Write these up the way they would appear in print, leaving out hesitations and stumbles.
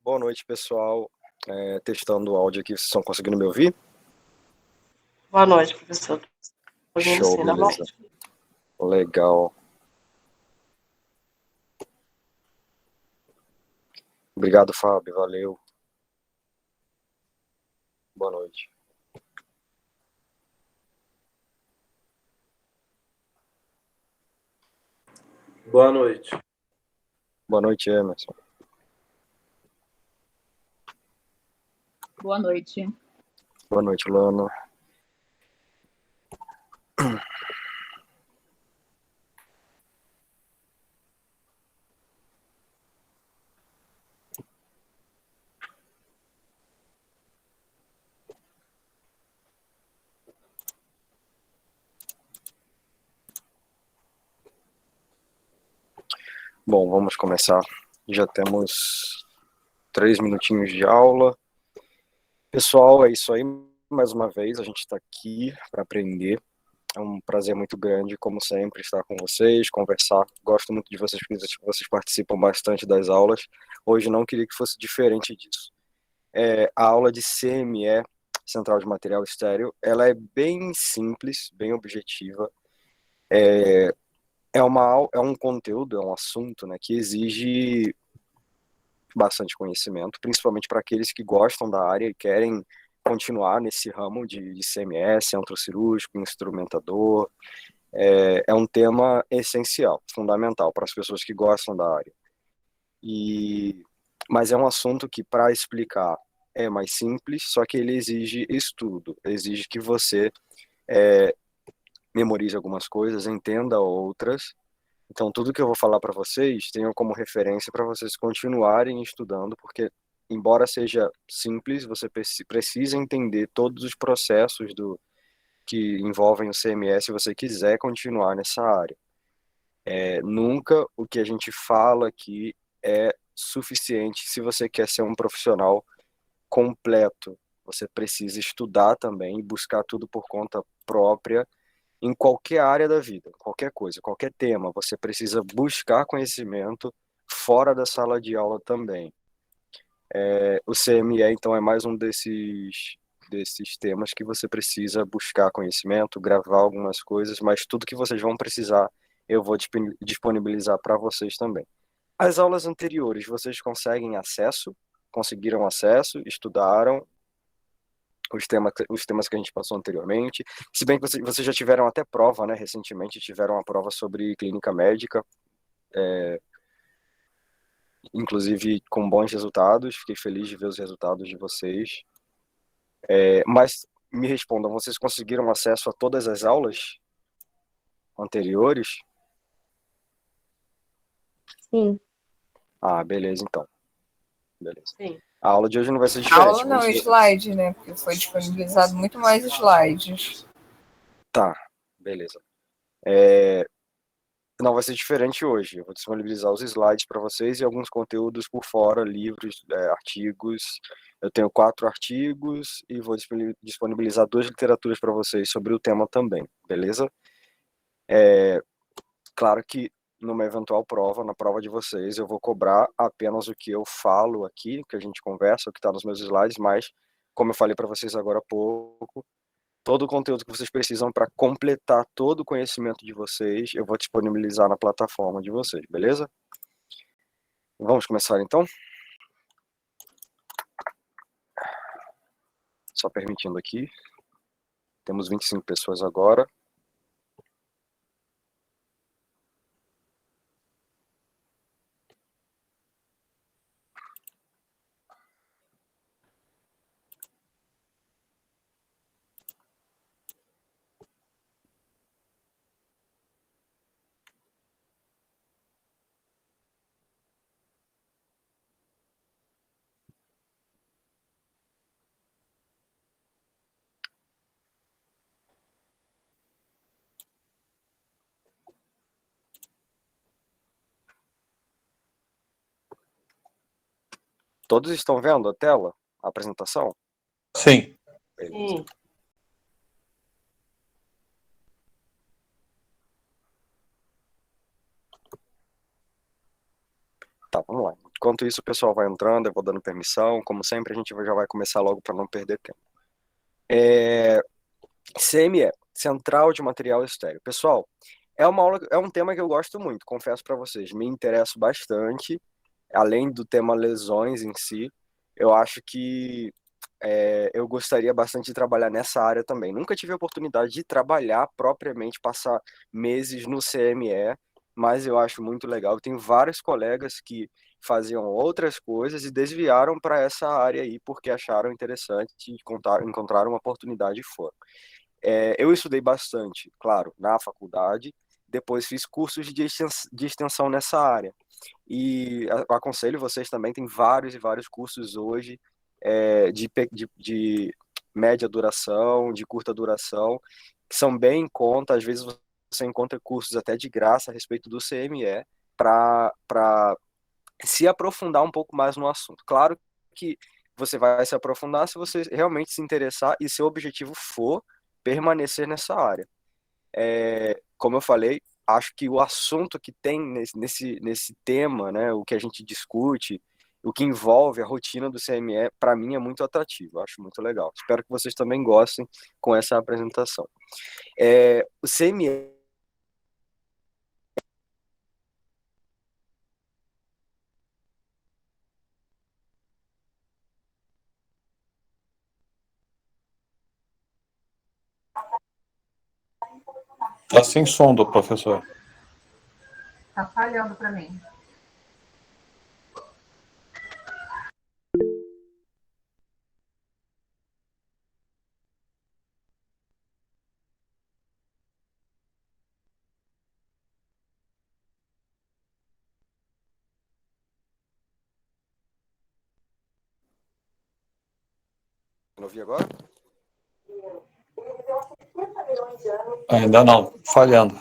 Boa noite, pessoal. Testando o áudio aqui, vocês estão conseguindo me ouvir? Boa noite, professor. Ouvindo Show, sim, beleza. normalmente. Legal. Obrigado, Fábio. Valeu. Boa noite. Boa noite. Boa noite, Emerson. Boa noite. Boa noite, Lana. Bom, vamos começar. Já temos 3 minutinhos de aula. Pessoal, é isso aí. Mais uma vez, a gente está aqui para aprender. É um prazer muito grande, como sempre, estar com vocês, conversar. Gosto muito de vocês, porque vocês participam bastante das aulas. Hoje não queria que fosse diferente disso. A aula de CME, Central de Material Estéreo, ela é bem simples, bem objetiva. É um conteúdo, é um assunto, né, que exige bastante conhecimento, principalmente para aqueles que gostam da área e querem continuar nesse ramo de CME, centro cirúrgico, instrumentador. É um tema essencial, fundamental para as pessoas que gostam da área. Mas é um assunto que, para explicar, é mais simples, só que ele exige estudo, exige que você memorize algumas coisas, entenda outras. Então, tudo que eu vou falar para vocês, tenham como referência para vocês continuarem estudando, porque, embora seja simples, você precisa entender todos os processos que envolvem o CMS se você quiser continuar nessa área. Nunca o que a gente fala aqui é suficiente se você quer ser um profissional completo. Você precisa estudar também, buscar tudo por conta própria em qualquer área da vida, qualquer coisa, qualquer tema. Você precisa buscar conhecimento fora da sala de aula também. O CME, então, é mais um desses temas que você precisa buscar conhecimento, gravar algumas coisas, mas tudo que vocês vão precisar, eu vou disponibilizar para vocês também. As aulas anteriores, vocês conseguiram acesso, estudaram os temas que a gente passou anteriormente, se bem que vocês já tiveram até prova, né, recentemente tiveram uma prova sobre clínica médica, inclusive com bons resultados, fiquei feliz de ver os resultados de vocês. Mas me respondam, vocês conseguiram acesso a todas as aulas anteriores? Sim. Ah, beleza, então. Beleza. Sim. A aula de hoje não vai ser A diferente. aula não, slide, né? Porque foi disponibilizado muito mais slides. Tá, beleza. Não vai ser diferente hoje. Eu vou disponibilizar os slides para vocês e alguns conteúdos por fora, livros, artigos. Eu tenho 4 artigos e vou disponibilizar 2 literaturas para vocês sobre o tema também, beleza? Claro que numa eventual prova, na prova de vocês, eu vou cobrar apenas o que eu falo aqui, o que a gente conversa, o que está nos meus slides, mas, como eu falei para vocês agora há pouco, todo o conteúdo que vocês precisam para completar todo o conhecimento de vocês, eu vou disponibilizar na plataforma de vocês, beleza? Vamos começar então? Só permitindo aqui. Temos 25 pessoas agora. Todos estão vendo a tela? A apresentação? Sim. Beleza. Sim. Tá, vamos lá. Enquanto isso, o pessoal vai entrando, eu vou dando permissão. Como sempre, a gente já vai começar logo para não perder tempo. CME, Central de Material Estéreo. Pessoal, é um tema que eu gosto muito, confesso para vocês. Me interesso bastante, além do tema lesões em si. Eu acho que eu gostaria bastante de trabalhar nessa área também. Nunca tive a oportunidade de trabalhar propriamente, passar meses no CME, mas eu acho muito legal. Eu tenho vários colegas que faziam outras coisas e desviaram para essa área aí porque acharam interessante e encontraram uma oportunidade e foram. Eu estudei bastante, claro, na faculdade, depois fiz cursos de extensão nessa área. E aconselho vocês também, tem vários e vários cursos hoje de média duração, de curta duração, que são bem em conta, às vezes você encontra cursos até de graça a respeito do CME, para se aprofundar um pouco mais no assunto. Claro que você vai se aprofundar se você realmente se interessar e seu objetivo for permanecer nessa área. Como eu falei, acho que o assunto que tem nesse tema, né, o que a gente discute, o que envolve a rotina do CME, para mim é muito atrativo, eu acho muito legal. Espero que vocês também gostem com essa apresentação. O CME. Tá sem som do professor. Tá falhando para mim. Não ouvi agora? Ainda não, falhando.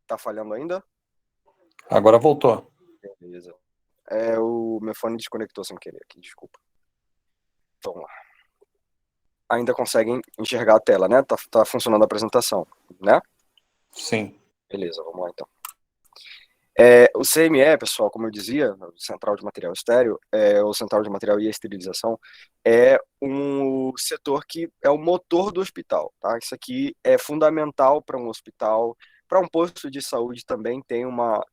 Tá falhando ainda? Agora voltou. Beleza. O meu fone desconectou sem querer aqui, desculpa. Vamos lá. Ainda conseguem enxergar a tela, né? Tá funcionando a apresentação, né? Sim. Beleza, vamos lá então. O CME, pessoal, como eu dizia, Central de Material Estéreo, ou Central de Material e Esterilização, é um setor que é o motor do hospital, tá? Isso aqui é fundamental para um hospital, para um posto de saúde também tem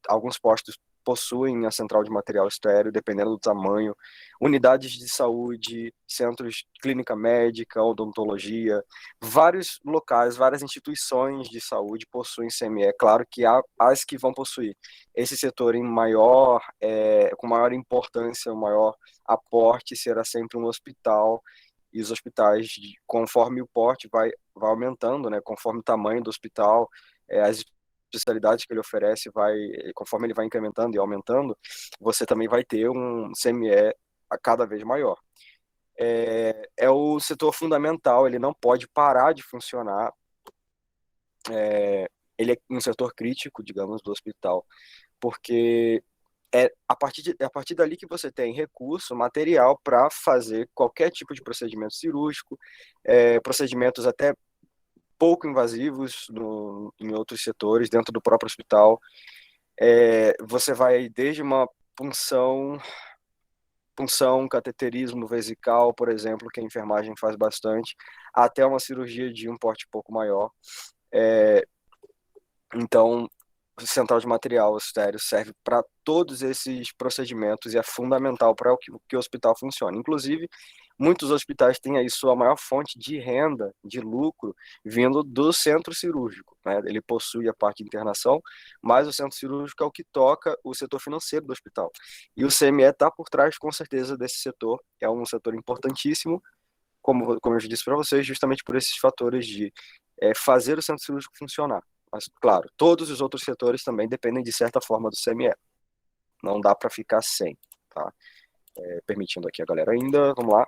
alguns postos possuem a central de material estéreo, dependendo do tamanho, unidades de saúde, centros de clínica médica, odontologia, vários locais, várias instituições de saúde possuem CME. Claro que há as que vão possuir esse setor com maior importância, o maior aporte será sempre um hospital, e os hospitais, conforme o porte vai aumentando, né, conforme o tamanho do hospital, as especialidades que ele oferece, conforme ele vai incrementando e aumentando, você também vai ter um CME a cada vez maior. É o setor fundamental, ele não pode parar de funcionar, ele é um setor crítico, digamos, do hospital, porque a partir dali que você tem recurso, material para fazer qualquer tipo de procedimento cirúrgico, procedimentos até pouco invasivos em outros setores, dentro do próprio hospital. Você vai desde uma punção, cateterismo vesical, por exemplo, que a enfermagem faz bastante, até uma cirurgia de um porte pouco maior. Então, o central de material estéreo serve para todos esses procedimentos e é fundamental para que o hospital funcione. Inclusive, muitos hospitais têm aí sua maior fonte de renda, de lucro, vindo do centro cirúrgico, né? Ele possui a parte de internação, mas o centro cirúrgico é o que toca o setor financeiro do hospital. E o CME está por trás, com certeza, desse setor. É um setor importantíssimo, como eu já disse para vocês, justamente por esses fatores de fazer o centro cirúrgico funcionar. Mas, claro, todos os outros setores também dependem, de certa forma, do CME. Não dá para ficar sem, tá? Permitindo aqui a galera ainda, vamos lá.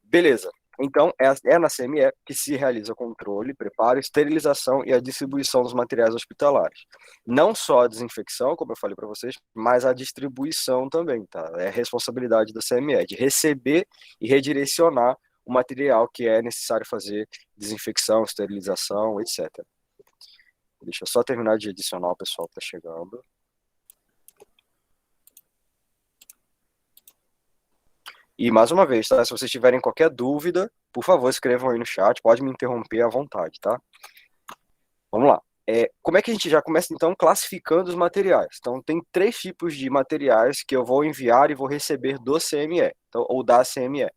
Beleza. Então, é na CME que se realiza o controle, preparo, esterilização e a distribuição dos materiais hospitalares. Não só a desinfecção, como eu falei para vocês, mas a distribuição também, tá? É responsabilidade da CME de receber e redirecionar o material que é necessário fazer desinfecção, esterilização, etc. Deixa eu só terminar de adicionar o pessoal que tá chegando. E mais uma vez, tá? Se vocês tiverem qualquer dúvida, por favor, escrevam aí no chat, pode me interromper à vontade, tá? Vamos lá. Como é que a gente já começa, então, classificando os materiais? Então, tem 3 tipos de materiais que eu vou enviar e vou receber do CME, então, ou da CME.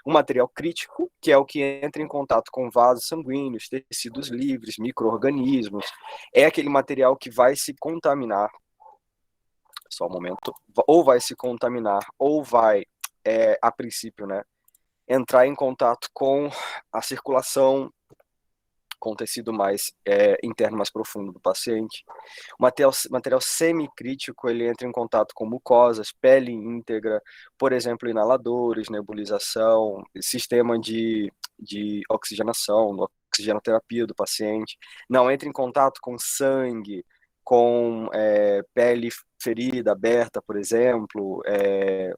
O material crítico, que é o que entra em contato com vasos sanguíneos, tecidos livres, micro-organismos. É aquele material que vai se contaminar, só um momento, ou vai se contaminar, ou vai, a princípio, né, entrar em contato com a circulação, com o tecido mais interno, mais profundo do paciente. O material semicrítico, ele entra em contato com mucosas, pele íntegra, por exemplo, inaladores, nebulização, sistema de oxigenação, oxigenoterapia do paciente. Não entra em contato com sangue, com pele ferida, aberta, por exemplo,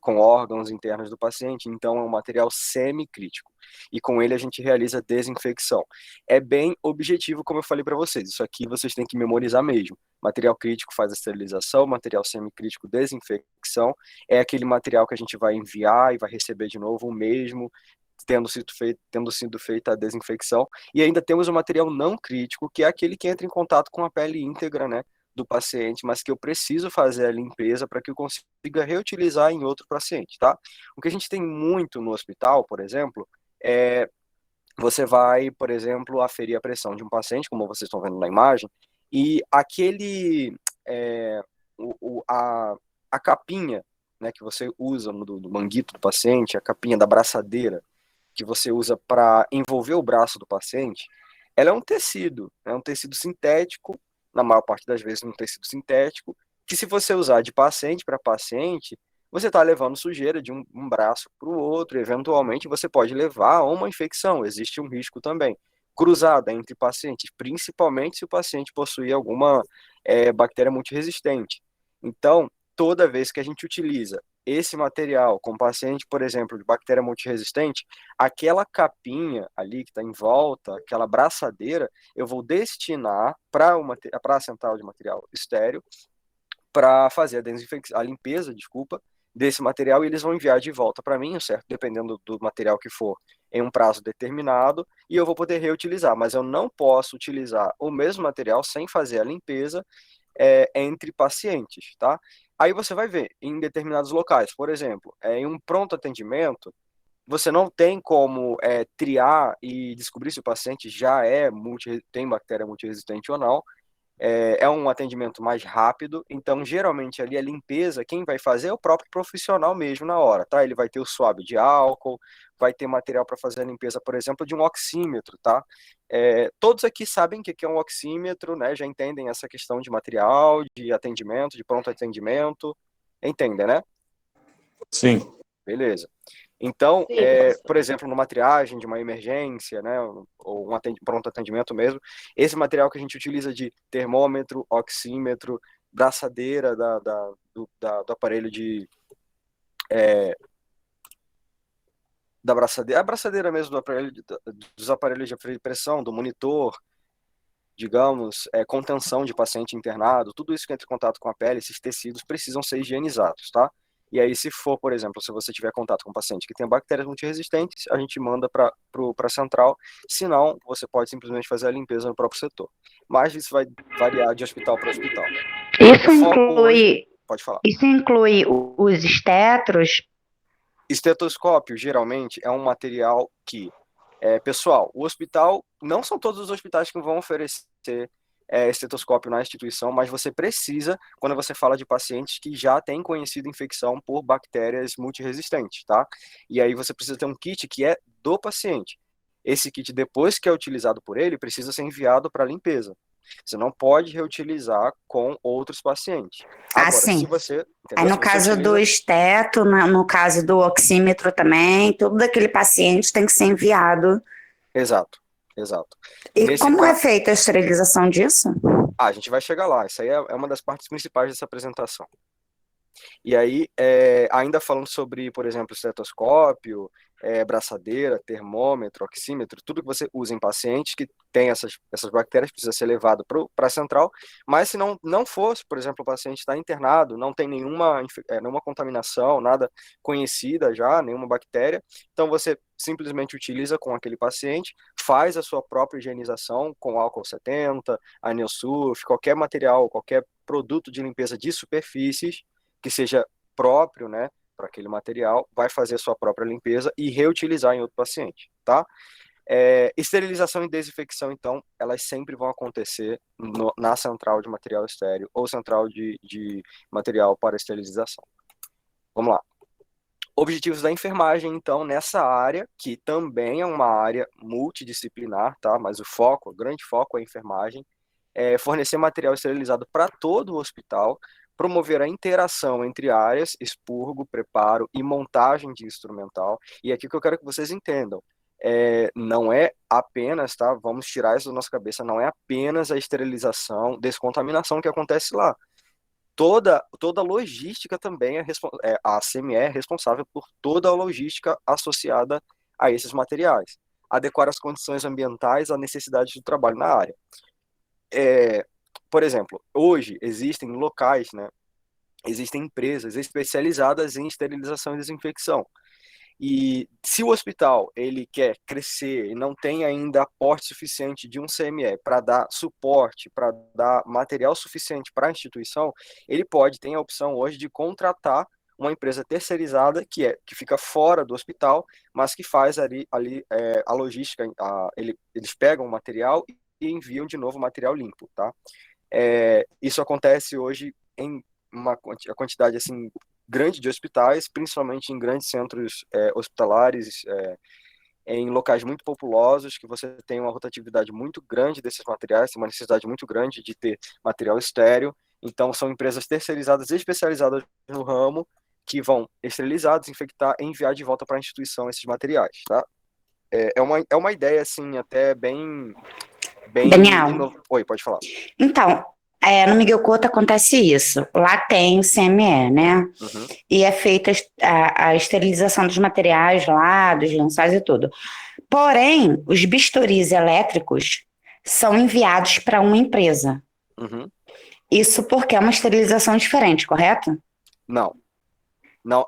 com órgãos internos do paciente. Então, é um material semicrítico. E com ele a gente realiza desinfecção. É bem objetivo, como eu falei para vocês. Isso aqui vocês têm que memorizar mesmo. Material crítico faz a esterilização, material semicrítico, desinfecção. É aquele material que a gente vai enviar e vai receber de novo o mesmo, tendo sido feita a desinfecção. E ainda temos o material não crítico, que é aquele que entra em contato com a pele íntegra, né, do paciente, mas que eu preciso fazer a limpeza para que eu consiga reutilizar em outro paciente, tá? O que a gente tem muito no hospital, por exemplo, você vai, por exemplo, aferir a pressão de um paciente, como vocês estão vendo na imagem, e aquele, a capinha, né, que você usa do manguito do paciente, a capinha da braçadeira, que você usa para envolver o braço do paciente, ela é um tecido sintético, na maior parte das vezes um tecido sintético, que se você usar de paciente para paciente, você está levando sujeira de um braço para o outro, eventualmente você pode levar a uma infecção, existe um risco também. Cruzada entre pacientes, principalmente se o paciente possuir alguma bactéria multiresistente. Então, toda vez que a gente utiliza esse material com paciente, por exemplo, de bactéria multiresistente, aquela capinha ali que está em volta, aquela braçadeira, eu vou destinar para a central de material estéreo para fazer a limpeza, desse material, e eles vão enviar de volta para mim, certo? Dependendo do material que for, em um prazo determinado, e eu vou poder reutilizar, mas eu não posso utilizar o mesmo material sem fazer a limpeza entre pacientes, tá? Aí você vai ver, em determinados locais, por exemplo, em um pronto atendimento, você não tem como triar e descobrir se o paciente já tem bactéria multiresistente ou não. É um atendimento mais rápido, então geralmente ali a limpeza, quem vai fazer é o próprio profissional mesmo na hora, tá? Ele vai ter o swab de álcool, vai ter material para fazer a limpeza, por exemplo, de um oxímetro, tá? Todos aqui sabem o que é um oxímetro, né? Já entendem essa questão de material, de atendimento, de pronto atendimento, entendem, né? Sim. Beleza. Então, Sim, por exemplo, numa triagem de uma emergência, né, ou pronto atendimento mesmo, esse material que a gente utiliza de termômetro, oxímetro, braçadeira do aparelho da braçadeira, a braçadeira mesmo dos aparelhos de pressão, do monitor, digamos, contenção de paciente internado, tudo isso que entra em contato com a pele, esses tecidos precisam ser higienizados, tá? E aí, se for, por exemplo, se você tiver contato com um paciente que tem bactérias multiresistentes, a gente manda para a central. Se não, você pode simplesmente fazer a limpeza no próprio setor. Mas isso vai variar de hospital para hospital. Pode falar. Isso inclui os estetros? Estetoscópio, geralmente, é um material que, pessoal, o hospital, não são todos os hospitais que vão oferecer estetoscópio na instituição, mas você precisa, quando você fala de pacientes que já têm conhecido infecção por bactérias multiresistentes, tá? E aí você precisa ter um kit que é do paciente. Esse kit, depois que é utilizado por ele, precisa ser enviado para limpeza. Você não pode reutilizar com outros pacientes. Agora, sim. se você... Aí no caso do esteto, no caso do oxímetro também, tudo daquele paciente tem que ser enviado. Exato. E como é feita a esterilização disso? A gente vai chegar lá. Isso aí é uma das partes principais dessa apresentação. E aí, ainda falando sobre, por exemplo, estetoscópio, braçadeira, termômetro, oxímetro, tudo que você usa em pacientes que tem essas bactérias precisa ser levado para a central, mas se não fosse, por exemplo, o paciente está internado, não tem nenhuma contaminação, nada conhecida já, nenhuma bactéria, então você simplesmente utiliza com aquele paciente, faz a sua própria higienização com álcool 70, Anilsurf, qualquer material, qualquer produto de limpeza de superfícies, que seja próprio, né, para aquele material, vai fazer a sua própria limpeza e reutilizar em outro paciente, tá? Esterilização e desinfecção, então, elas sempre vão acontecer na central de material estéril ou central de material para esterilização. Vamos lá. Objetivos da enfermagem, então, nessa área, que também é uma área multidisciplinar, tá? Mas o grande foco é a enfermagem, fornecer material esterilizado para todo o hospital, promover a interação entre áreas, expurgo, preparo e montagem de instrumental. E aqui que eu quero que vocês entendam, não é apenas, tá? Vamos tirar isso da nossa cabeça, não é apenas a esterilização, descontaminação que acontece lá. Toda a logística também a CME é responsável por toda a logística associada a esses materiais. Adequar as condições ambientais à necessidade do trabalho na área. Por exemplo, hoje existem locais, né, existem empresas especializadas em esterilização e desinfecção. E se o hospital ele quer crescer e não tem ainda aporte suficiente de um CME para dar suporte, para dar material suficiente para a instituição, ele tem a opção hoje de contratar uma empresa terceirizada que fica fora do hospital, mas que faz ali a logística, eles pegam o material e enviam de novo o material limpo, tá? Isso acontece hoje em uma quantidade assim grande de hospitais, principalmente em grandes centros hospitalares, em locais muito populosos, que você tem uma rotatividade muito grande desses materiais, tem uma necessidade muito grande de ter material estéril. Então, são empresas terceirizadas e especializadas no ramo que vão esterilizar, desinfectar e enviar de volta para a instituição esses materiais, tá? É uma ideia, assim, até bem... Daniel, Oi, pode falar. então, no Miguel Couto acontece isso. Lá tem o CME, né? Uhum. E é feita a esterilização dos materiais lá, dos lençóis e tudo. Porém, os bisturis elétricos são enviados para uma empresa. Uhum. Isso porque é uma esterilização diferente, correto? Não.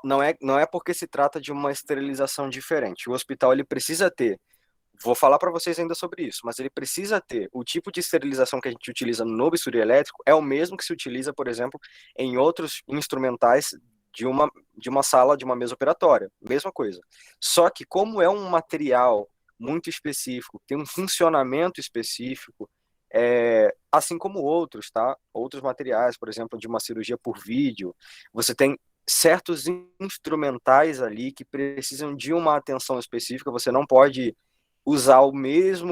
Não é porque se trata de uma esterilização diferente. O hospital ele precisa ter, vou falar para vocês ainda sobre isso, mas ele precisa ter o tipo de esterilização que a gente utiliza no bisturi elétrico é o mesmo que se utiliza, por exemplo, em outros instrumentais de uma sala, de uma mesa operatória, mesma coisa. Só que como é um material muito específico, tem um funcionamento específico, assim como outros, tá? Outros materiais, por exemplo, de uma cirurgia por vídeo, você tem certos instrumentais ali que precisam de uma atenção específica, você não pode usar o mesmo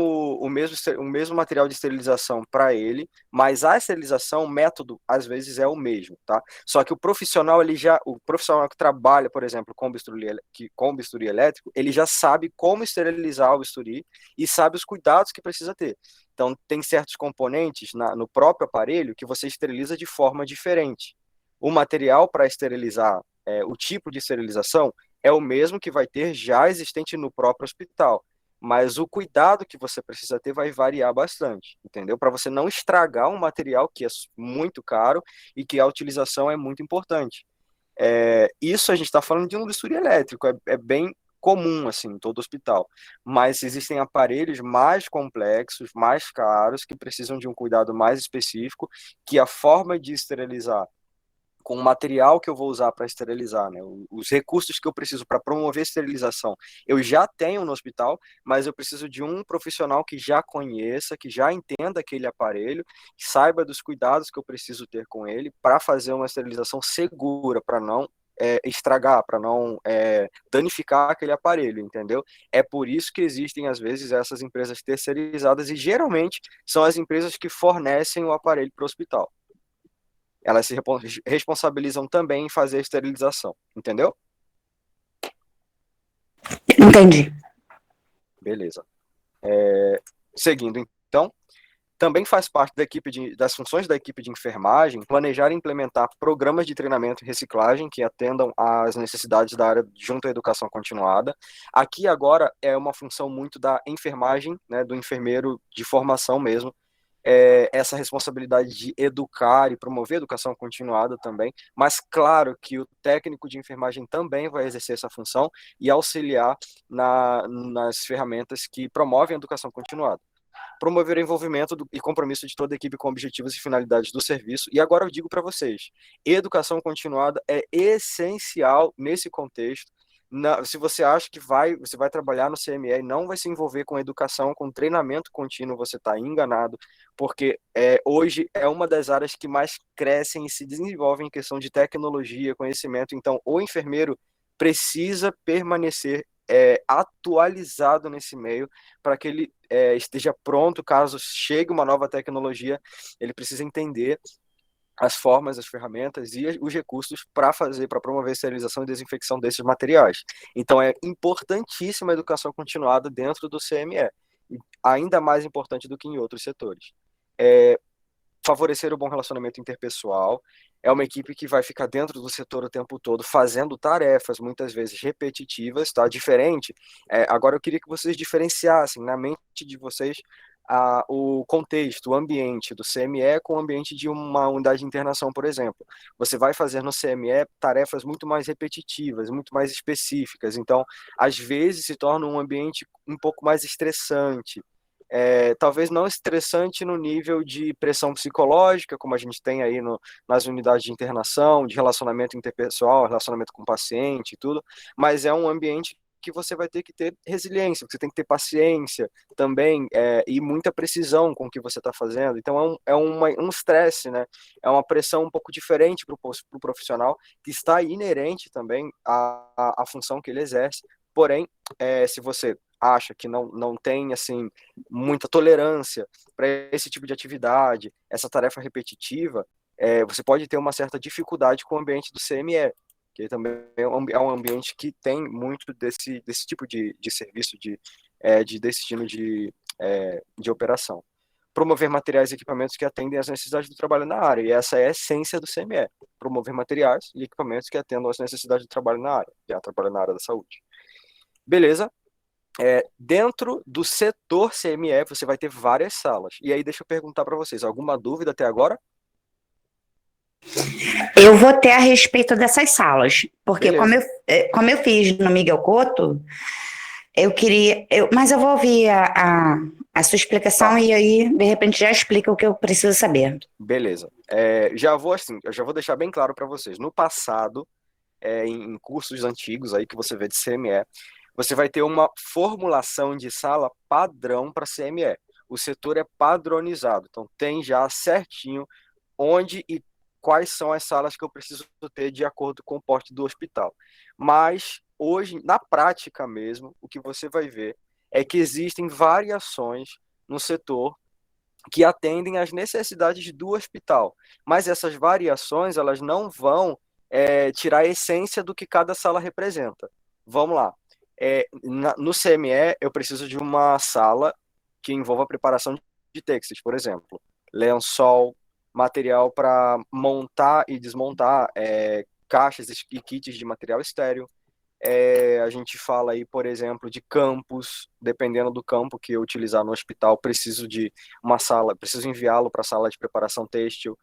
material de esterilização para ele, mas a esterilização, o método, às vezes é o mesmo, tá? Só que o profissional que trabalha, por exemplo, com bisturi elétrico, ele já sabe como esterilizar o bisturi e sabe os cuidados que precisa ter. Então, tem certos componentes no próprio aparelho que você esteriliza de forma diferente. O material para esterilizar, o tipo de esterilização, é o mesmo que vai ter já existente no próprio hospital, mas o cuidado que você precisa ter vai variar bastante, entendeu? Para você não estragar um material que é muito caro e que a utilização é muito importante. Isso a gente está falando de um bisturi elétrico, é bem comum assim em todo hospital, mas existem aparelhos mais complexos, mais caros, que precisam de um cuidado mais específico, que a forma de esterilizar com o material que eu vou usar para esterilizar, né? Os recursos que eu preciso para promover a esterilização, eu já tenho no hospital, mas eu preciso de um profissional que já conheça, que já entenda aquele aparelho, que saiba dos cuidados que eu preciso ter com ele para fazer uma esterilização segura, para não estragar, para não danificar aquele aparelho, entendeu? É por isso que existem, às vezes, essas empresas terceirizadas e, geralmente, são as empresas que fornecem o aparelho para o hospital. Elas se responsabilizam também em fazer a esterilização, entendeu? Entendi. Beleza. Seguindo, então, Também faz parte das funções da equipe de enfermagem planejar e implementar programas de treinamento e reciclagem que atendam às necessidades da área junto à educação continuada. Aqui agora é uma função muito da enfermagem, né, do enfermeiro de formação mesmo, essa responsabilidade de educar e promover a educação continuada também, mas claro que o técnico de enfermagem também vai exercer essa função e auxiliar nas ferramentas que promovem a educação continuada. Promover o envolvimento e compromisso de toda a equipe com objetivos e finalidades do serviço. E agora eu digo para vocês, educação continuada é essencial nesse contexto. Se você acha que você vai trabalhar no CME e não vai se envolver com educação, com treinamento contínuo, você está enganado, porque hoje é uma das áreas que mais crescem e se desenvolvem em questão de tecnologia, conhecimento. Então, o enfermeiro precisa permanecer atualizado nesse meio para que ele esteja pronto caso chegue uma nova tecnologia. Ele precisa entender as formas, as ferramentas e os recursos para promover a esterilização e desinfecção desses materiais. Então é importantíssima a educação continuada dentro do CME, ainda mais importante do que em outros setores. Favorecer o bom relacionamento interpessoal. É uma equipe que vai ficar dentro do setor o tempo todo, fazendo tarefas, muitas vezes repetitivas, tá? Diferente. Agora eu queria que vocês diferenciassem na mente de vocês o contexto, o ambiente do CME com o ambiente de uma unidade de internação, por exemplo. Você vai fazer no CME tarefas muito mais repetitivas, muito mais específicas. Então, às vezes se torna um ambiente um pouco mais estressante. Talvez não estressante no nível de pressão psicológica, como a gente tem aí nas unidades de internação, de relacionamento interpessoal, relacionamento com o paciente e tudo, mas é um ambiente que você vai ter que ter resiliência, você tem que ter paciência também, e muita precisão com o que você está fazendo. Então um estresse, né? É uma pressão um pouco diferente para o profissional, que está inerente também à função que ele exerce. Porém, se você acha que não tem assim muita tolerância para esse tipo de atividade, essa tarefa repetitiva, você pode ter uma certa dificuldade com o ambiente do CME, que também é um ambiente que tem muito desse tipo de serviço, de destino de operação. Promover materiais e equipamentos que atendem às necessidades do trabalho na área, e essa é a essência do CME, promover materiais e equipamentos que atendam às necessidades do trabalho na área, que é trabalho na área da saúde. Beleza? Dentro do setor CME, você vai ter várias salas. E aí, deixa eu perguntar para vocês, alguma dúvida até agora? Eu vou ter a respeito dessas salas, porque Beleza. como eu fiz no Miguel Couto, eu queria. Mas eu vou ouvir a sua explicação Tá. e aí, de repente, já explica o que eu preciso saber. Beleza. Eu já vou deixar bem claro para vocês. No passado, em cursos antigos aí que você vê de CME, você vai ter uma formulação de sala padrão para CME. O setor é padronizado, então tem já certinho onde e quais são as salas que eu preciso ter de acordo com o porte do hospital. Mas hoje, na prática mesmo, o que você vai ver é que existem variações no setor que atendem às necessidades do hospital. Mas essas variações, elas não vão tirar a essência do que cada sala representa. Vamos lá. No CME, eu preciso de uma sala que envolva a preparação de têxteis, por exemplo. Lençol, material para montar e desmontar caixas e kits de material estéreo. A gente fala aí, por exemplo, de campos, dependendo do campo que eu utilizar no hospital, preciso de uma sala, preciso enviá-lo para a sala de preparação têxtil.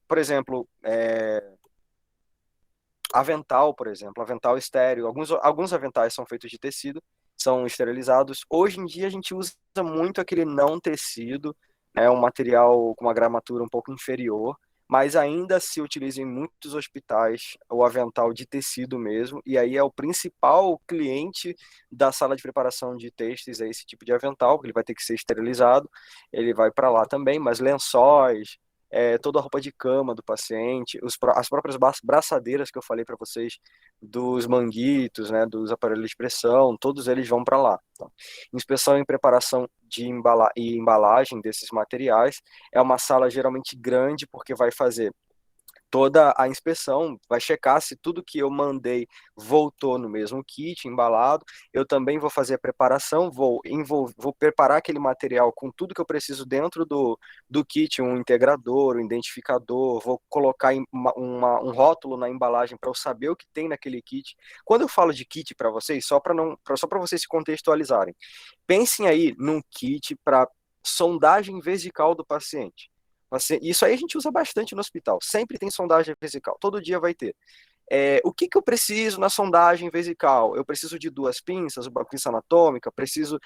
Por exemplo, avental, por exemplo, avental estéreo. Alguns aventais são feitos de tecido, são esterilizados. Hoje em dia a gente usa muito aquele não tecido, um material com uma gramatura um pouco inferior, mas ainda se utiliza em muitos hospitais o avental de tecido mesmo, e aí é o principal cliente da sala de preparação de têxteis, é esse tipo de avental, que ele vai ter que ser esterilizado, ele vai para lá também, mas lençóis, toda a roupa de cama do paciente, as próprias braçadeiras que eu falei para vocês, dos manguitos, né, dos aparelhos de pressão, todos eles vão para lá. Tá? Inspeção e preparação de embalagem desses materiais é uma sala geralmente grande, porque vai fazer toda a inspeção, vai checar se tudo que eu mandei voltou no mesmo kit, embalado. Eu também vou fazer a preparação, vou preparar aquele material com tudo que eu preciso dentro do kit, um integrador, um identificador, vou colocar um rótulo na embalagem para eu saber o que tem naquele kit. Quando eu falo de kit para vocês, só para vocês se contextualizarem, pensem aí num kit para sondagem vesical do paciente. Isso aí a gente usa bastante no hospital. Sempre tem sondagem vesical. Todo dia vai ter. O que eu preciso na sondagem vesical? Eu preciso de 2 pinças, uma pinça anatômica, preciso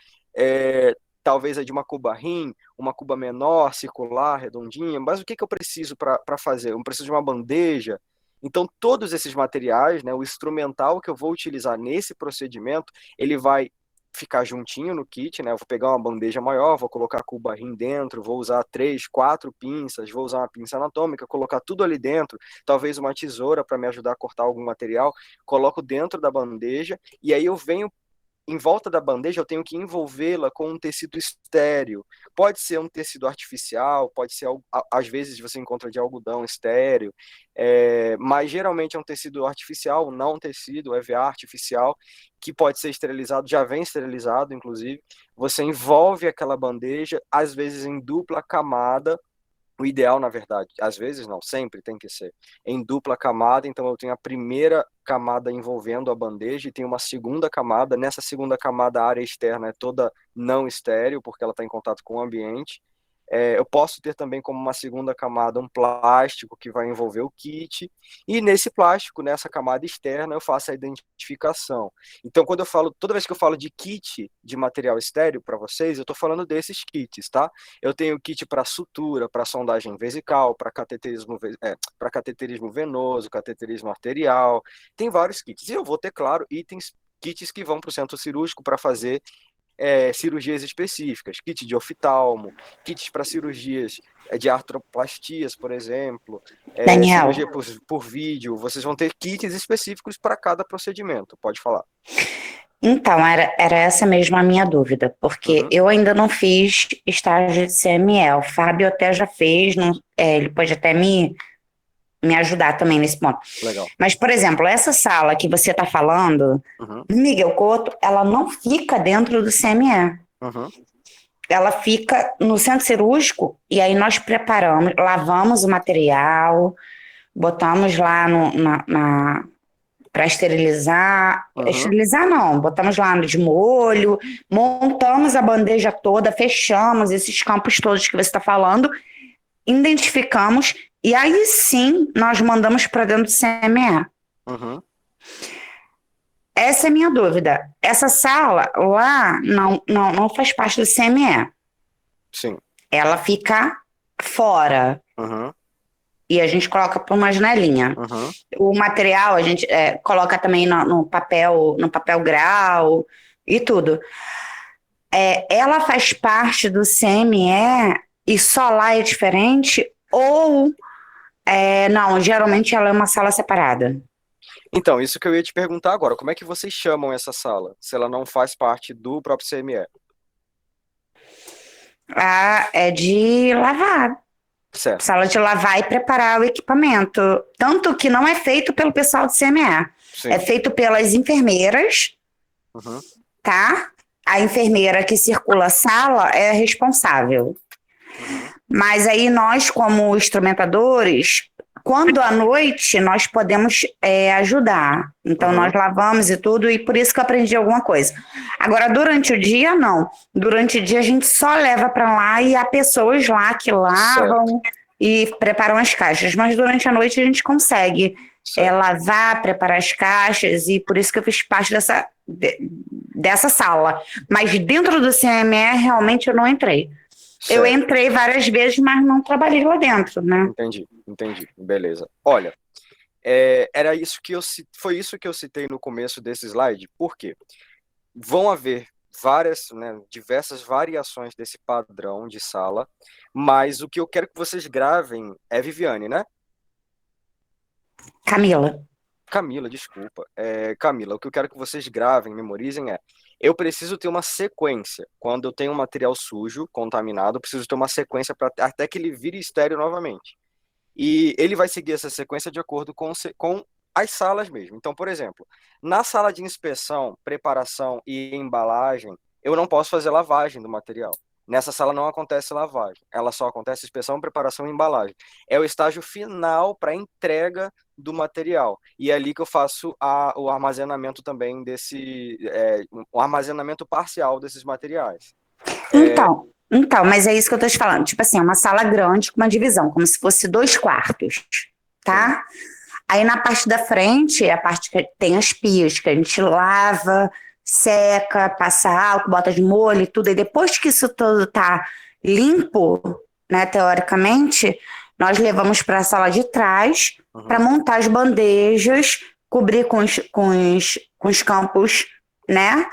talvez de uma cuba rim, uma cuba menor, circular, redondinha, mas o que eu preciso para fazer? Eu preciso de uma bandeja. Então, todos esses materiais, né, o instrumental que eu vou utilizar nesse procedimento, ele vai ficar juntinho no kit, né? Eu vou pegar uma bandeja maior, vou colocar a cuba rim dentro, vou usar 3, 4 pinças, vou usar uma pinça anatômica, colocar tudo ali dentro, talvez uma tesoura para me ajudar a cortar algum material, coloco dentro da bandeja e aí eu venho em volta da bandeja, eu tenho que envolvê-la com um tecido estéreo. Pode ser um tecido artificial, pode ser, às vezes você encontra de algodão estéreo, mas geralmente é um tecido artificial, não tecido, EVA artificial, que pode ser esterilizado, já vem esterilizado, inclusive. Você envolve aquela bandeja, às vezes em dupla camada. O ideal, na verdade, às vezes não, sempre tem que ser em dupla camada. Então eu tenho a primeira camada envolvendo a bandeja e tem uma segunda camada. Nessa segunda camada, a área externa é toda não estéril, porque ela está em contato com o ambiente. Eu posso ter também como uma segunda camada um plástico que vai envolver o kit, e nesse plástico, nessa camada externa, eu faço a identificação. Então, toda vez que eu falo de kit de material estéreo para vocês, eu estou falando desses kits, tá? Eu tenho kit para sutura, para sondagem vesical, para cateterismo venoso, cateterismo arterial, tem vários kits. E eu vou ter, claro, kits que vão para o centro cirúrgico para fazer cirurgias específicas, kit de oftalmo, kits para cirurgias de artroplastias, por exemplo, Daniel, cirurgia por vídeo. Vocês vão ter kits específicos para cada procedimento. Pode falar. então, era essa mesmo a minha dúvida, porque Uhum. eu ainda não fiz estágio de CME, o Fábio até já fez, ele pode até me ajudar também nesse ponto. Legal. Mas, por exemplo, essa sala que você está falando, Uhum. Miguel Couto, ela não fica dentro do CME. Uhum. Ela fica no centro cirúrgico e aí nós preparamos, lavamos o material, botamos lá para esterilizar. Uhum. Esterilizar não, botamos lá de molho, montamos a bandeja toda, fechamos esses campos todos que você está falando, identificamos e aí sim nós mandamos para dentro do CME. Uhum. Essa é a minha dúvida. Essa sala lá não faz parte do CME. Sim. Ela fica fora. Uhum. E a gente coloca por uma janelinha. Uhum. O material a gente coloca também no papel grau e tudo. Ela faz parte do CME e só lá é diferente? Ou não, geralmente ela é uma sala separada. Então, isso que eu ia te perguntar agora. Como é que vocês chamam essa sala, se ela não faz parte do próprio CME? É de lavar. Certo. Sala de lavar e preparar o equipamento. Tanto que não é feito pelo pessoal do CME. Sim. É feito pelas enfermeiras, Uhum. tá? A enfermeira que circula a sala é responsável. Mas aí nós, como instrumentadores, quando à noite, nós podemos ajudar. Então, Uhum. nós lavamos e tudo, e por isso que eu aprendi alguma coisa. Agora, durante o dia, não. Durante o dia, a gente só leva para lá e há pessoas lá que lavam e preparam as caixas. Mas durante a noite, a gente consegue lavar, preparar as caixas, e por isso que eu fiz parte dessa sala. Mas dentro do CME, realmente, eu não entrei. Certo. Eu entrei várias vezes, mas não trabalhei lá dentro, né? Entendi. Beleza. Olha, foi isso que eu citei no começo desse slide. Por quê? Vão haver diversas variações desse padrão de sala, mas o que eu quero que vocês gravem é Viviane, né? Camila, desculpa. Camila, o que eu quero que vocês gravem, memorizem eu preciso ter uma sequência. Quando eu tenho um material sujo, contaminado, eu preciso ter uma sequência até que ele vire estéreo novamente. E ele vai seguir essa sequência de acordo com as salas mesmo. Então, por exemplo, na sala de inspeção, preparação e embalagem, eu não posso fazer lavagem do material. Nessa sala não acontece lavagem, ela só acontece inspeção, preparação e embalagem. É o estágio final para entrega do material. E é ali que eu faço o armazenamento também o armazenamento parcial desses materiais. Então, mas é isso que eu tô te falando. Tipo assim, é uma sala grande com uma divisão, como se fosse 2 quartos, tá? Aí na parte da frente é a parte que tem as pias, que a gente lava, seca, passa álcool, bota de molho e tudo. E depois que isso tudo tá limpo, né, teoricamente, nós levamos para a sala de trás para montar as bandejas, cobrir com os campos, né?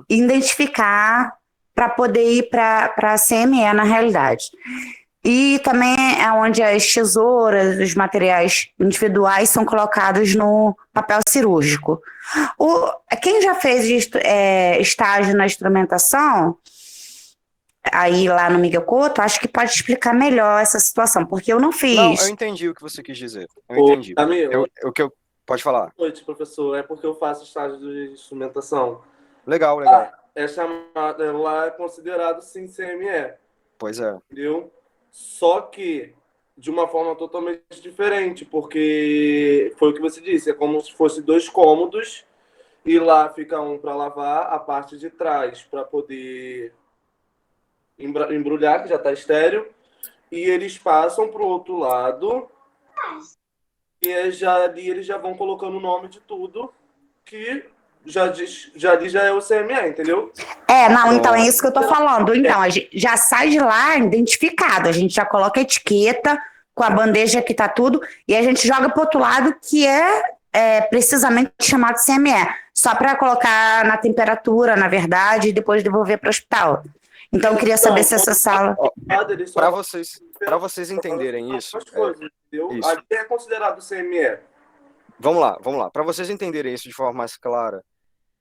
E identificar para poder ir para a CME na realidade. E também é onde as tesouras, os materiais individuais são colocados no papel cirúrgico. Quem já fez estágio na instrumentação, aí lá no Miguel Couto, acho que pode explicar melhor essa situação, porque eu não fiz. Não, eu entendi o que você quis dizer. Eu entendi. Pode falar. Boa noite, professor. É porque eu faço estágio de instrumentação. Legal. É chamada, lá é considerado sim CME. Pois é. Entendeu? Só que de uma forma totalmente diferente, porque foi o que você disse, é como se fosse 2 cômodos e lá fica um para lavar a parte de trás para poder embrulhar, que já está estéril, e eles passam para o outro lado e ali eles já vão colocando o nome de tudo que já é o CME, entendeu? Então é isso que eu tô falando. Então, a gente já sai de lá identificado, a gente já coloca a etiqueta com a bandeja que tá tudo, e a gente joga pro outro lado, que é precisamente chamado CME, só para colocar na temperatura, na verdade, e depois devolver para o hospital. Então, eu queria saber se essa sala... Para vocês entenderem isso... Isso. Ali é considerado CME. Vamos lá. Para vocês entenderem isso de forma mais clara,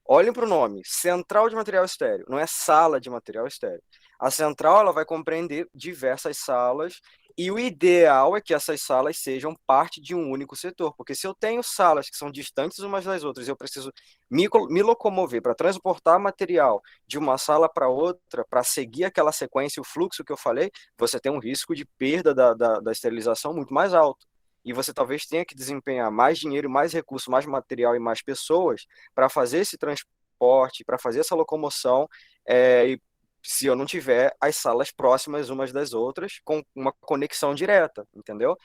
olhem para o nome, Central de Material Estéril, não é sala de material estéril. A central ela vai compreender diversas salas e o ideal é que essas salas sejam parte de um único setor, porque se eu tenho salas que são distantes umas das outras e eu preciso me locomover para transportar material de uma sala para outra, para seguir aquela sequência, o fluxo que eu falei, você tem um risco de perda da esterilização muito mais alto. E você talvez tenha que desempenhar mais dinheiro, mais recurso, mais material e mais pessoas para fazer esse transporte, para fazer essa locomoção, e se eu não tiver as salas próximas umas das outras, com uma conexão direta, entendeu?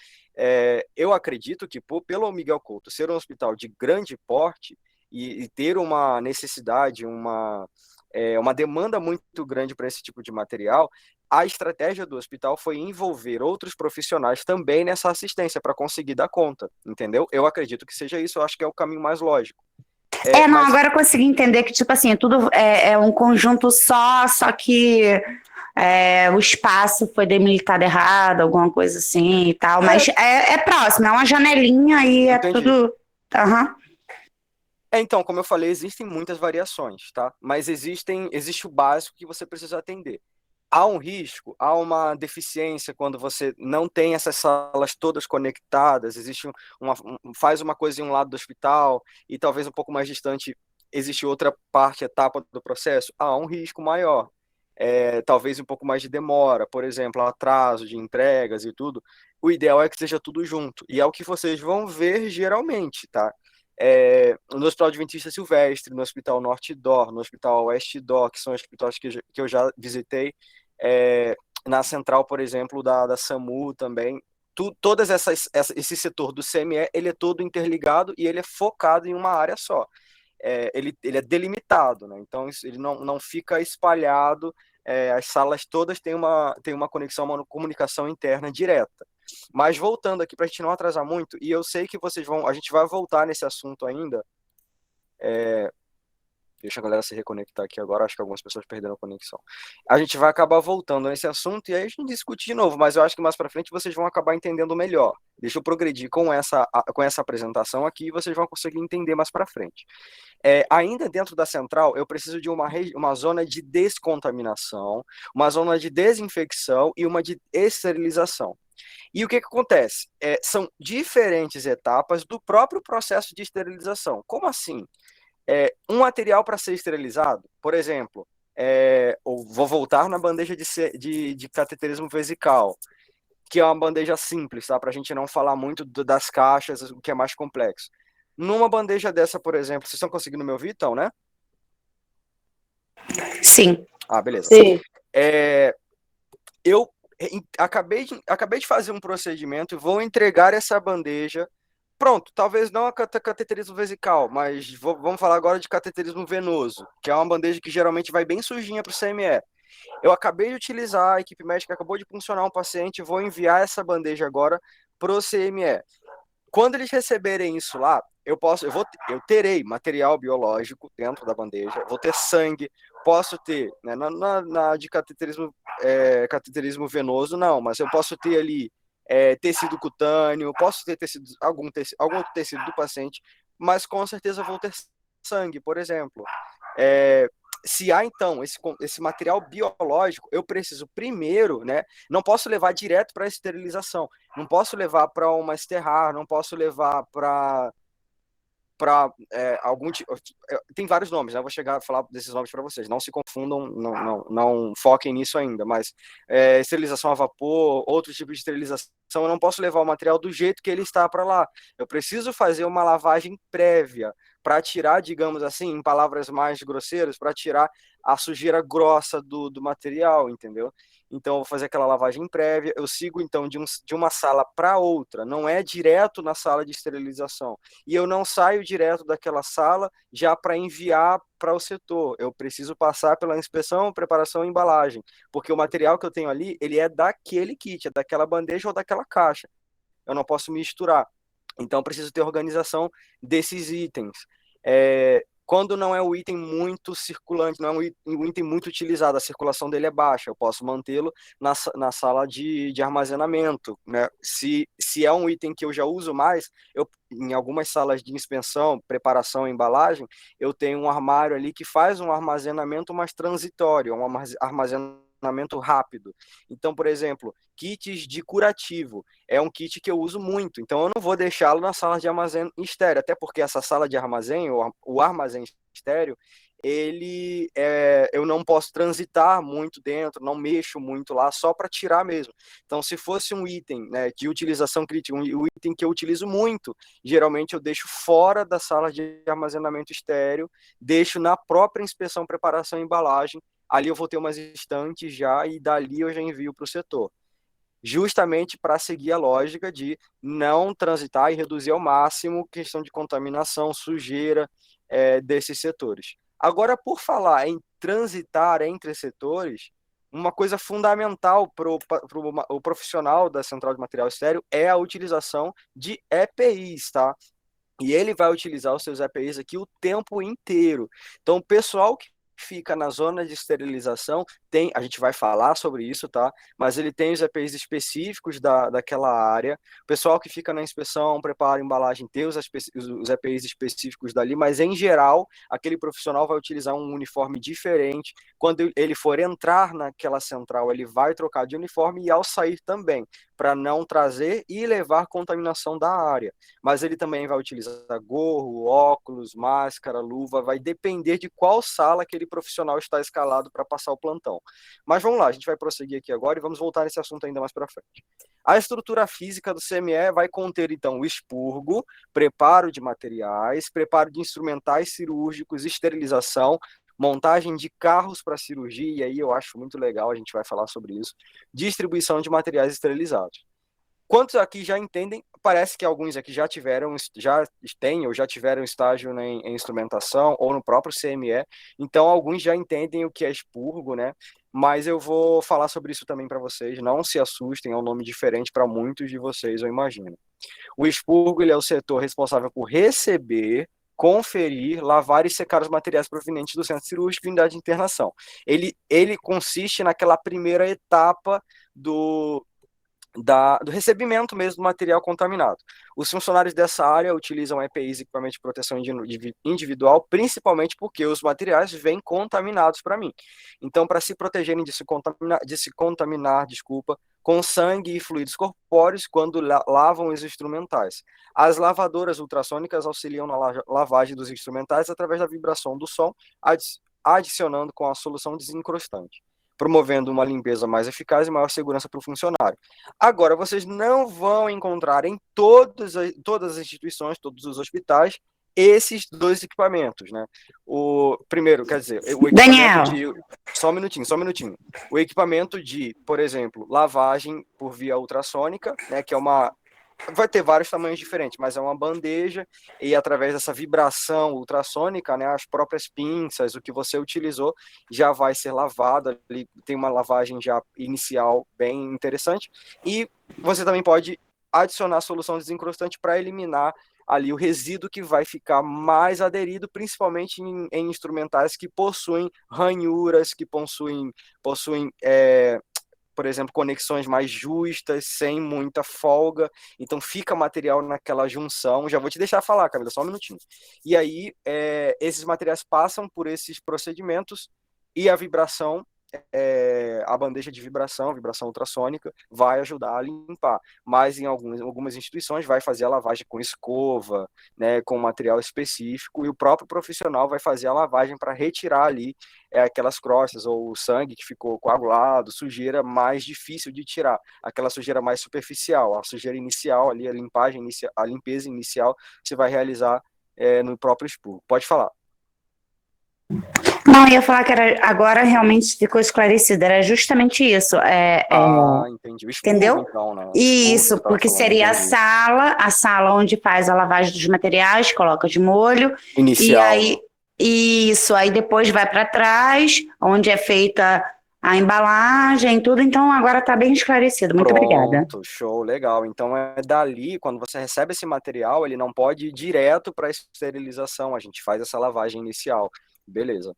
Eu acredito que pelo Miguel Couto ser um hospital de grande porte e ter uma necessidade, uma demanda muito grande para esse tipo de material, a estratégia do hospital foi envolver outros profissionais também nessa assistência para conseguir dar conta, entendeu? Eu acredito que seja isso, eu acho que é o caminho mais lógico. Agora eu consegui entender que, tipo assim, tudo é um conjunto só que o espaço foi delimitado errado, alguma coisa assim e tal, mas é próximo, é uma janelinha e Entendi. Tudo... Então, como eu falei, existem muitas variações, tá? Mas existe o básico que você precisa atender. Há um risco, há uma deficiência quando você não tem essas salas todas conectadas, faz uma coisa em um lado do hospital e talvez um pouco mais distante existe outra etapa do processo, há um risco maior. Talvez um pouco mais de demora, por exemplo, atraso de entregas e tudo. O ideal é que seja tudo junto, e é o que vocês vão ver geralmente, tá? No Hospital Adventista Silvestre, no Hospital Norte Dor, no Hospital Oeste Dor, que são hospitais que eu já visitei, na central, por exemplo, da SAMU também, esse setor do CME, ele é todo interligado e ele é focado em uma área só. Ele é delimitado, né? Então ele não fica espalhado, as salas todas têm uma conexão, uma comunicação interna direta. Mas voltando aqui, para a gente não atrasar muito, e eu sei que a gente vai voltar nesse assunto ainda, deixa a galera se reconectar aqui agora, acho que algumas pessoas perderam a conexão. A gente vai acabar voltando nesse assunto e aí a gente discute de novo, mas eu acho que mais para frente vocês vão acabar entendendo melhor. Deixa eu progredir com essa apresentação aqui e vocês vão conseguir entender mais para frente. Ainda dentro da central, eu preciso de uma zona de descontaminação, uma zona de desinfecção e uma de esterilização. E o que acontece? São diferentes etapas do próprio processo de esterilização. Como assim? Um material para ser esterilizado, por exemplo, vou voltar na bandeja de cateterismo vesical, que é uma bandeja simples, tá? Para a gente não falar muito das caixas, o que é mais complexo. Numa bandeja dessa, por exemplo, vocês estão conseguindo me ouvir, então, né? Sim. Ah, beleza. Sim. Eu acabei de fazer um procedimento e vou entregar essa bandeja. Pronto, talvez não a cateterismo vesical, mas vamos falar agora de cateterismo venoso, que é uma bandeja que geralmente vai bem sujinha para o CME. Eu acabei de utilizar, a equipe médica acabou de puncionar um paciente, vou enviar essa bandeja agora para o CME. Quando eles receberem isso lá, eu terei material biológico dentro da bandeja, vou ter sangue, posso ter, né, na de cateterismo venoso, não, mas eu posso ter ali tecido cutâneo, posso ter algum outro tecido do paciente, mas com certeza vou ter sangue, por exemplo. Se há, então, esse material biológico, eu preciso primeiro, né? Não posso levar direto para a esterilização, não posso levar para uma esterrar, não posso levar para algum tipo. Tem vários nomes, né? Eu vou chegar a falar desses nomes para vocês. Não se confundam, não foquem nisso ainda, mas esterilização a vapor, outro tipo de esterilização, eu não posso levar o material do jeito que ele está para lá. Eu preciso fazer uma lavagem prévia para tirar, digamos assim, em palavras mais grosseiras, para tirar a sujeira grossa do material, entendeu? Então, eu vou fazer aquela lavagem prévia, eu sigo, então, de uma sala para outra, não é direto na sala de esterilização. E eu não saio direto daquela sala já para enviar para o setor. Eu preciso passar pela inspeção, preparação e embalagem, porque o material que eu tenho ali, ele é daquele kit, é daquela bandeja ou daquela caixa. Eu não posso misturar. Então, preciso ter organização desses itens. Quando não é um item muito circulante, não é um item muito utilizado, a circulação dele é baixa, eu posso mantê-lo na sala de armazenamento, né? Se é um item que eu já uso mais, em algumas salas de inspeção, preparação e embalagem, eu tenho um armário ali que faz um armazenamento mais transitório, um armazenamento rápido. Então, por exemplo, kits de curativo é um kit que eu uso muito, então eu não vou deixá-lo na sala de armazém estéreo, até porque essa sala de armazém, o armazém estéreo, eu não posso transitar muito dentro, não mexo muito lá, só para tirar mesmo. Então, se fosse um item, né, de utilização crítica, um item que eu utilizo muito, geralmente eu deixo fora da sala de armazenamento estéreo, deixo na própria inspeção, preparação e embalagem, ali eu vou ter umas estantes já e dali eu já envio para o setor. Justamente para seguir a lógica de não transitar e reduzir ao máximo questão de contaminação, sujeira desses setores. Agora, por falar em transitar entre setores, uma coisa fundamental para o profissional da central de material estéreo é a utilização de EPIs, tá? E ele vai utilizar os seus EPIs aqui o tempo inteiro. Então, o pessoal que fica na zona de esterilização, a gente vai falar sobre isso, tá? Mas ele tem os EPIs específicos daquela área. O pessoal que fica na inspeção, prepara, embalagem, tem os EPIs específicos dali, mas em geral, aquele profissional vai utilizar um uniforme diferente. Quando ele for entrar naquela central, ele vai trocar de uniforme e ao sair também, para não trazer e levar contaminação da área. Mas ele também vai utilizar gorro, óculos, máscara, luva, vai depender de qual sala aquele profissional está escalado para passar o plantão. Mas vamos lá, a gente vai prosseguir aqui agora e vamos voltar nesse assunto ainda mais para frente. A estrutura física do CME vai conter, então, o expurgo, preparo de materiais, preparo de instrumentais cirúrgicos, esterilização, montagem de carros para cirurgia, e aí eu acho muito legal, a gente vai falar sobre isso, distribuição de materiais esterilizados. Quantos aqui já entendem? Parece que alguns aqui já tiveram estágio em instrumentação ou no próprio CME, então alguns já entendem o que é expurgo, né? Mas eu vou falar sobre isso também para vocês, não se assustem, é um nome diferente para muitos de vocês, eu imagino. O expurgo, ele é o setor responsável por receber, conferir, lavar e secar os materiais provenientes do centro cirúrgico e unidade de internação. Ele consiste naquela primeira etapa do recebimento mesmo do material contaminado. Os funcionários dessa área utilizam EPIs, equipamentos de proteção individual, principalmente porque os materiais vêm contaminados para mim. Então, para se protegerem de se contaminar, com sangue e fluidos corpóreos quando lavam os instrumentais. As lavadoras ultrassônicas auxiliam na lavagem dos instrumentais através da vibração do som, adicionando com a solução desencrustante, promovendo uma limpeza mais eficaz e maior segurança para o funcionário. Agora, vocês não vão encontrar em todas as instituições, todos os hospitais, esses dois equipamentos, né? O primeiro, quer dizer, o equipamento Daniel. Só um minutinho. O equipamento de, por exemplo, lavagem por via ultrassônica, né, que é uma... Vai ter vários tamanhos diferentes, mas é uma bandeja e através dessa vibração ultrassônica, né, as próprias pinças, o que você utilizou, já vai ser lavado. Ali tem uma lavagem já inicial bem interessante. E você também pode adicionar solução desencrustante para eliminar ali o resíduo que vai ficar mais aderido, principalmente em instrumentais que possuem ranhuras, que possuem por exemplo, conexões mais justas, sem muita folga, então fica material naquela junção. Já vou te deixar falar, Camila, só um minutinho. E aí, esses materiais passam por esses procedimentos e a vibração, a bandeja de vibração ultrassônica, vai ajudar a limpar. Mas em algumas instituições vai fazer a lavagem com escova, né, com material específico, e o próprio profissional vai fazer a lavagem para retirar ali aquelas crostas ou o sangue que ficou coagulado, sujeira mais difícil de tirar, aquela sujeira mais superficial, a sujeira inicial ali, a limpeza inicial você vai realizar no próprio expurgo. Pode falar. Não, eu ia falar que agora realmente ficou esclarecido, era justamente isso. Entendi. O expurgo, Entendeu? então, né? Isso, porque seria a sala onde faz a lavagem dos materiais, coloca de molho. Inicial. E aí, isso, aí depois vai para trás, onde é feita a embalagem, tudo. Então agora está bem esclarecido. Muito obrigada. Show, legal. Então dali, quando você recebe esse material, ele não pode ir direto para a esterilização. A gente faz essa lavagem inicial. Beleza.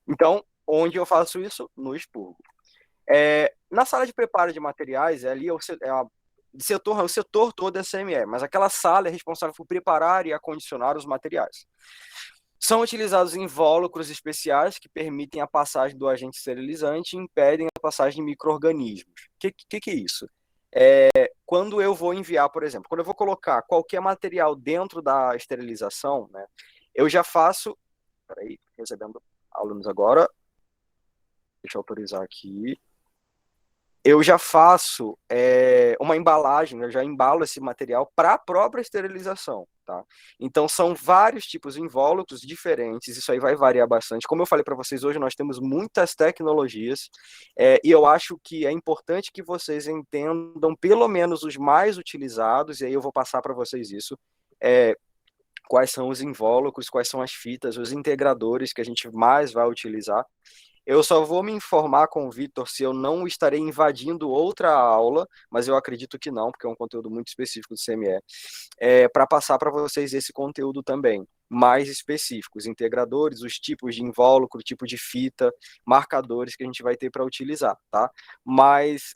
Então, onde eu faço isso? No expurgo. Na sala de preparo de materiais, ali o setor todo é CME, mas aquela sala é responsável por preparar e acondicionar os materiais. São utilizados invólucros especiais que permitem a passagem do agente esterilizante e impedem a passagem de micro-organismos. O que é isso? Quando eu vou enviar, por exemplo, quando eu vou colocar qualquer material dentro da esterilização, né, eu já faço... Peraí, recebendo alunos agora. Deixa eu autorizar aqui. Eu já faço uma embalagem, eu já embalo esse material para a própria esterilização, tá? Então, são vários tipos de invólucros diferentes, isso aí vai variar bastante. Como eu falei para vocês, hoje nós temos muitas tecnologias, e eu acho que é importante que vocês entendam pelo menos os mais utilizados, e aí eu vou passar para vocês isso, quais são os invólucros, quais são as fitas, os integradores que a gente mais vai utilizar. Eu só vou me informar com o Vitor se eu não estarei invadindo outra aula, mas eu acredito que não, porque é um conteúdo muito específico do CME, para passar para vocês esse conteúdo também, mais específicos, integradores, os tipos de invólucro, tipo de fita, marcadores que a gente vai ter para utilizar, tá? Mas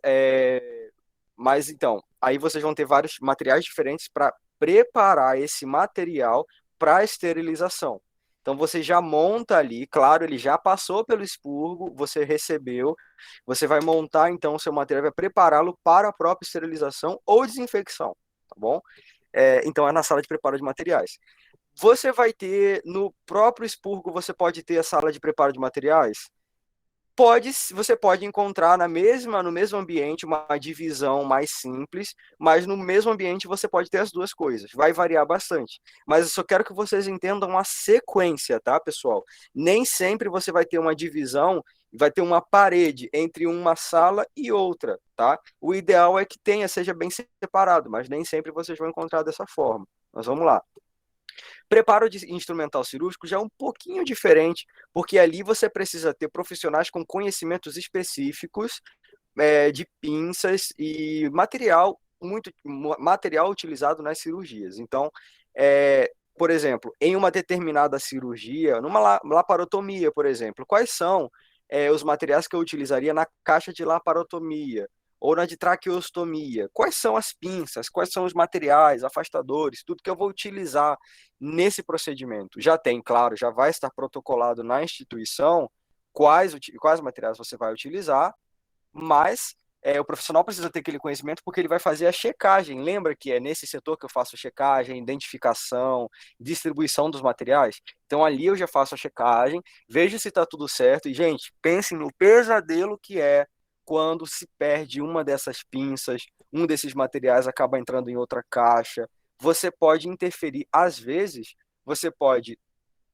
então, aí vocês vão ter vários materiais diferentes para preparar esse material para esterilização. Então, você já monta ali, claro, ele já passou pelo expurgo, você recebeu, você vai montar, então, o seu material, vai prepará-lo para a própria esterilização ou desinfecção, tá bom? Então, é na sala de preparo de materiais. Você vai ter, no próprio expurgo, você pode ter a sala de preparo de materiais? Você pode encontrar no mesmo ambiente uma divisão mais simples, mas no mesmo ambiente você pode ter as duas coisas. Vai variar bastante. Mas eu só quero que vocês entendam a sequência, tá, pessoal? Nem sempre você vai ter uma divisão, vai ter uma parede entre uma sala e outra, tá? O ideal é que seja bem separado, mas nem sempre vocês vão encontrar dessa forma. Mas vamos lá. Preparo de instrumental cirúrgico já é um pouquinho diferente, porque ali você precisa ter profissionais com conhecimentos específicos de pinças e material utilizado nas cirurgias. Então, por exemplo, em uma determinada cirurgia, numa laparotomia, por exemplo, quais são os materiais que eu utilizaria na caixa de laparotomia? ou na de traqueostomia, quais são as pinças, quais são os materiais, afastadores, tudo que eu vou utilizar nesse procedimento. Já tem, claro, já vai estar protocolado na instituição quais materiais você vai utilizar, mas o profissional precisa ter aquele conhecimento porque ele vai fazer a checagem. Lembra que é nesse setor que eu faço a checagem, identificação, distribuição dos materiais? Então ali eu já faço a checagem, vejo se está tudo certo. E, gente, pensem no pesadelo que é quando se perde uma dessas pinças, um desses materiais acaba entrando em outra caixa. Você pode interferir, às vezes, você pode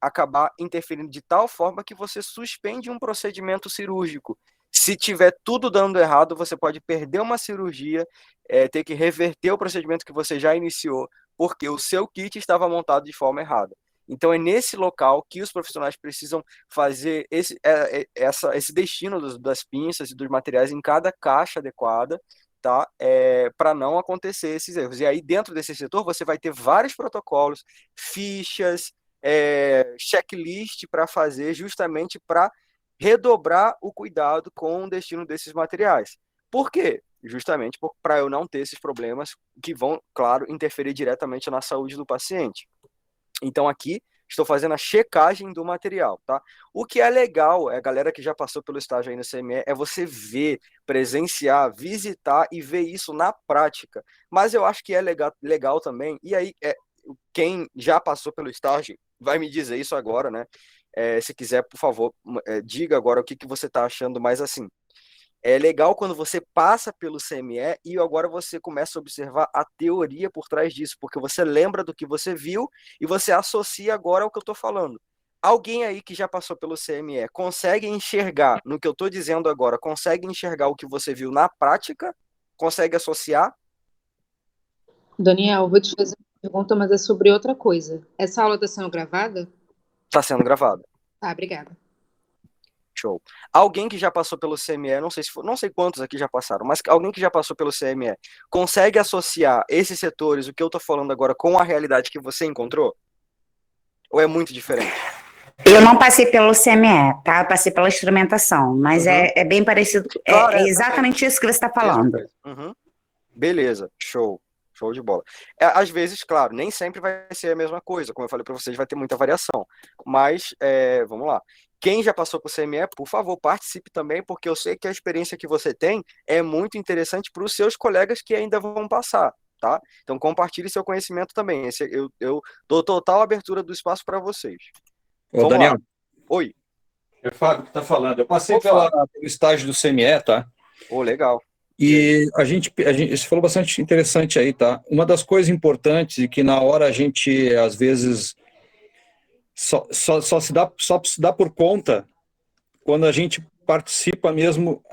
acabar interferindo de tal forma que você suspende um procedimento cirúrgico. Se tiver tudo dando errado, você pode perder uma cirurgia, ter que reverter o procedimento que você já iniciou, porque o seu kit estava montado de forma errada. Então, é nesse local que os profissionais precisam fazer esse destino das pinças e dos materiais em cada caixa adequada, tá? Para não acontecer esses erros. E aí, dentro desse setor, você vai ter vários protocolos, fichas, checklist para fazer, justamente para redobrar o cuidado com o destino desses materiais. Por quê? Justamente para eu não ter esses problemas que vão, claro, interferir diretamente na saúde do paciente. Então, aqui, estou fazendo a checagem do material, tá? O que é legal, a galera que já passou pelo estágio aí no CME, é você ver, presenciar, visitar e ver isso na prática. Mas eu acho que é legal também, e aí, quem já passou pelo estágio vai me dizer isso agora, né? Se quiser, por favor, diga agora o que você está achando, mas assim, é legal quando você passa pelo CME e agora você começa a observar a teoria por trás disso, porque você lembra do que você viu e você associa agora ao que eu estou falando. Alguém aí que já passou pelo CME consegue enxergar no que eu estou dizendo agora, consegue enxergar o que você viu na prática? Consegue associar? Daniel, vou te fazer uma pergunta, mas é sobre outra coisa. Essa aula está sendo gravada? Está sendo gravado. Tá, obrigada. Show. Alguém que já passou pelo CME, não sei quantos aqui já passaram, mas alguém que já passou pelo CME, consegue associar esses setores, o que eu estou falando agora, com a realidade que você encontrou? Ou é muito diferente? Eu não passei pelo CME, tá? Eu passei pela instrumentação, mas é bem parecido, Claro, é exatamente isso que você está falando. Uhum. Beleza, show. Show de bola. Às vezes, claro, nem sempre vai ser a mesma coisa, como eu falei para vocês, vai ter muita variação, mas vamos lá. Quem já passou por CME, por favor, participe também, porque eu sei que a experiência que você tem é muito interessante para os seus colegas que ainda vão passar, tá? Então, compartilhe seu conhecimento também. Eu dou total abertura do espaço para vocês. Ô, Daniel. Lá. Oi. É o Fábio que está falando. Eu passei pelo estágio do CME, tá? Legal. E você falou bastante interessante aí, tá? Uma das coisas importantes e que na hora a gente, às vezes, só se dá por conta quando a gente participa mesmo,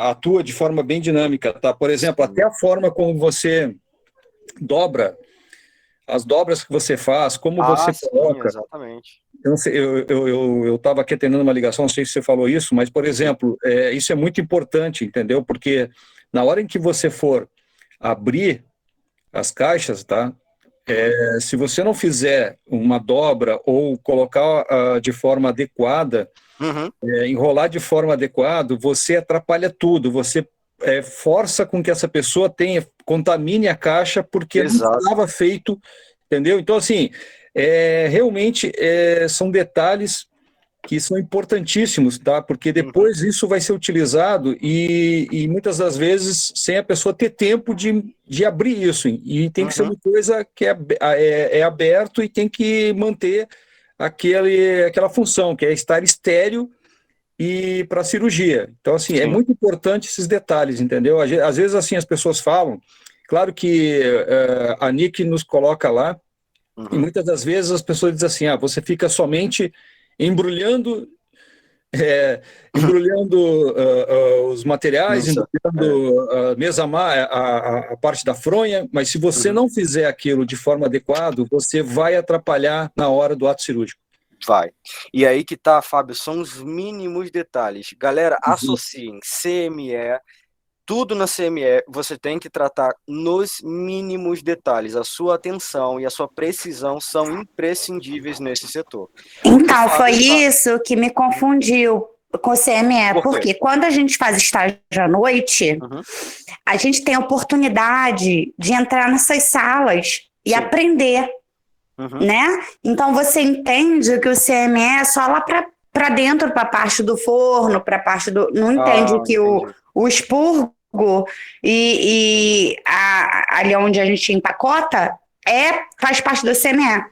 atua de forma bem dinâmica, tá? Por exemplo, até a forma como você dobra, as dobras que você faz, como você coloca. Sim, exatamente. Eu estava aqui atendendo uma ligação, não sei se você falou isso, mas, por exemplo, isso é muito importante, entendeu? Porque na hora em que você for abrir as caixas, tá? Se você não fizer uma dobra ou colocar de forma adequada, enrolar de forma adequada, você atrapalha tudo, você força com que essa pessoa contamine a caixa porque não estava feito, entendeu? Então, assim, realmente são detalhes que são importantíssimos, tá? Porque depois isso vai ser utilizado e muitas das vezes sem a pessoa ter tempo de abrir isso. E tem que ser uma coisa que é aberto e tem que manter aquela função, que é estar estéril e para cirurgia. Então, assim, é muito importante esses detalhes, entendeu? Às vezes, assim, as pessoas falam, claro que a NIC nos coloca lá, e muitas das vezes as pessoas dizem assim, você fica somente embrulhando os materiais, embrulhando a parte da fronha, mas se você não fizer aquilo de forma adequada, você vai atrapalhar na hora do ato cirúrgico. Vai. E aí que tá, Fábio, são os mínimos detalhes. Galera, associem CME, tudo na CME você tem que tratar nos mínimos detalhes. A sua atenção e a sua precisão são imprescindíveis nesse setor. Então, foi isso que me confundiu, com o CME, Por quê? porque quando a gente faz estágio à noite, Uhum. a gente tem a oportunidade de entrar nessas salas e Sim. aprender, Uhum. né? Então você entende que o CME é só lá para dentro, para a parte do forno, para a parte do. Não entende que Entendi. o expurgo ali onde a gente empacota faz parte do CME.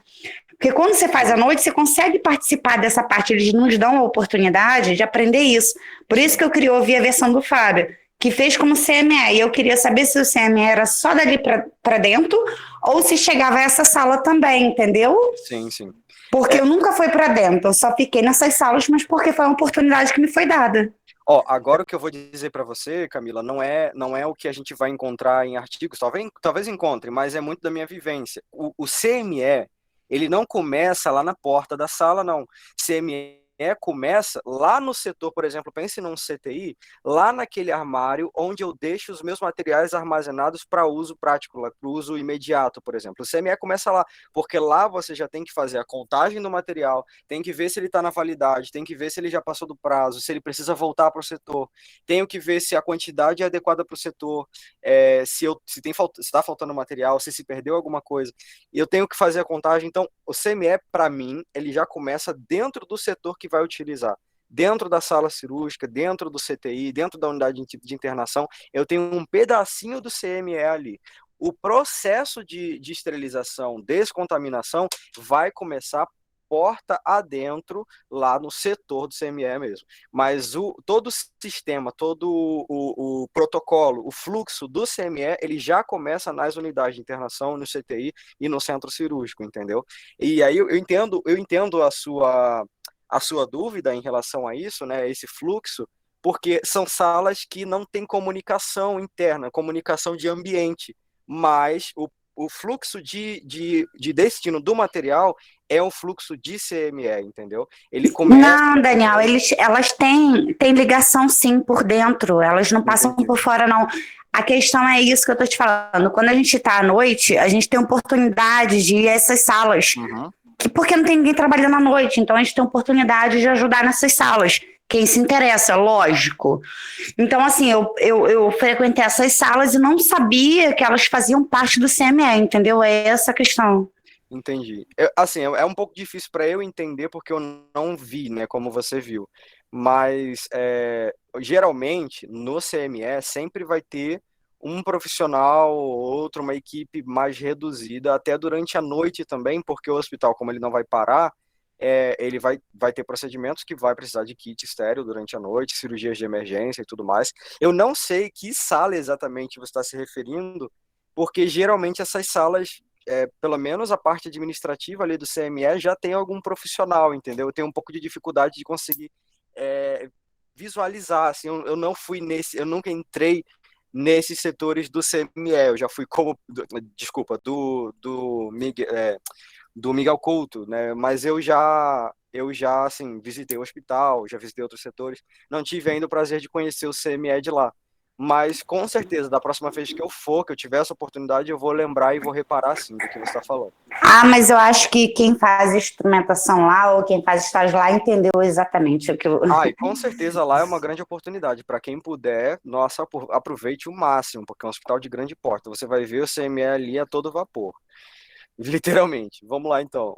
Porque quando você faz à noite, você consegue participar dessa parte, eles nos dão a oportunidade de aprender isso. Por isso que eu queria ouvir a versão do Fábio, que fez como CME. E eu queria saber se o CME era só dali para dentro ou se chegava a essa sala também, entendeu? Sim, sim. Porque eu nunca fui para dentro, eu só fiquei nessas salas, mas porque foi uma oportunidade que me foi dada. Ó, agora o que eu vou dizer para você, Camila, não é o que a gente vai encontrar em artigos, talvez encontre, mas é muito da minha vivência. O CME, ele não começa lá na porta da sala, não. CME começa lá no setor, por exemplo, pense num CTI, lá naquele armário onde eu deixo os meus materiais armazenados para uso prático, para uso imediato, por exemplo. O CME começa lá, porque lá você já tem que fazer a contagem do material, tem que ver se ele está na validade, tem que ver se ele já passou do prazo, se ele precisa voltar para o setor, tenho que ver se a quantidade é adequada para o setor, se está faltando material, se perdeu alguma coisa, eu tenho que fazer a contagem. Então, o CME, para mim, ele já começa dentro do setor que vai utilizar. Dentro da sala cirúrgica, dentro do CTI, dentro da unidade de internação, eu tenho um pedacinho do CME ali. O processo de esterilização, descontaminação, vai começar porta adentro, lá no setor do CME mesmo. Mas todo o sistema, todo o protocolo, o fluxo do CME, ele já começa nas unidades de internação, no CTI e no centro cirúrgico, entendeu? E aí eu entendo a sua dúvida em relação a isso, né, esse fluxo, porque são salas que não têm comunicação interna, comunicação de ambiente, mas o fluxo de destino do material é um fluxo de CME, entendeu? Ele começa... Não, Daniel, elas têm ligação sim por dentro, elas não passam Entendi. por fora, não. A questão é isso que eu tô te falando. Quando a gente está à noite, a gente tem oportunidade de ir a essas salas. Uhum. Porque não tem ninguém trabalhando à noite, então a gente tem oportunidade de ajudar nessas salas. Quem se interessa, lógico. Então, assim, eu frequentei essas salas e não sabia que elas faziam parte do CME, entendeu? É essa a questão. Entendi. Assim, é um pouco difícil para eu entender porque eu não vi, né, como você viu. Mas, geralmente, no CME, sempre vai ter um profissional ou outro, uma equipe mais reduzida, até durante a noite também, porque o hospital, como ele não vai parar, ele vai ter procedimentos que vai precisar de kit estéreo durante a noite, cirurgias de emergência e tudo mais. Eu não sei que sala exatamente você está se referindo, porque geralmente essas salas, pelo menos a parte administrativa ali do CME, já tem algum profissional, entendeu? Eu tenho um pouco de dificuldade de conseguir visualizar, assim, eu não fui eu nunca entrei nesses setores do CME, eu já fui desculpa, do Miguel Couto, né? Mas eu já assim, visitei o hospital, já visitei outros setores, não tive ainda o prazer de conhecer o CME de lá. Mas com certeza, da próxima vez que eu for, que eu tiver essa oportunidade, eu vou lembrar e vou reparar sim do que você está falando. Ah, mas eu acho que quem faz instrumentação lá ou quem faz estágio lá entendeu exatamente o que eu... E com certeza lá é uma grande oportunidade. Para quem puder, nossa, aproveite o máximo, porque é um hospital de grande porte. Você vai ver o CME ali a todo vapor. Literalmente. Vamos lá, então.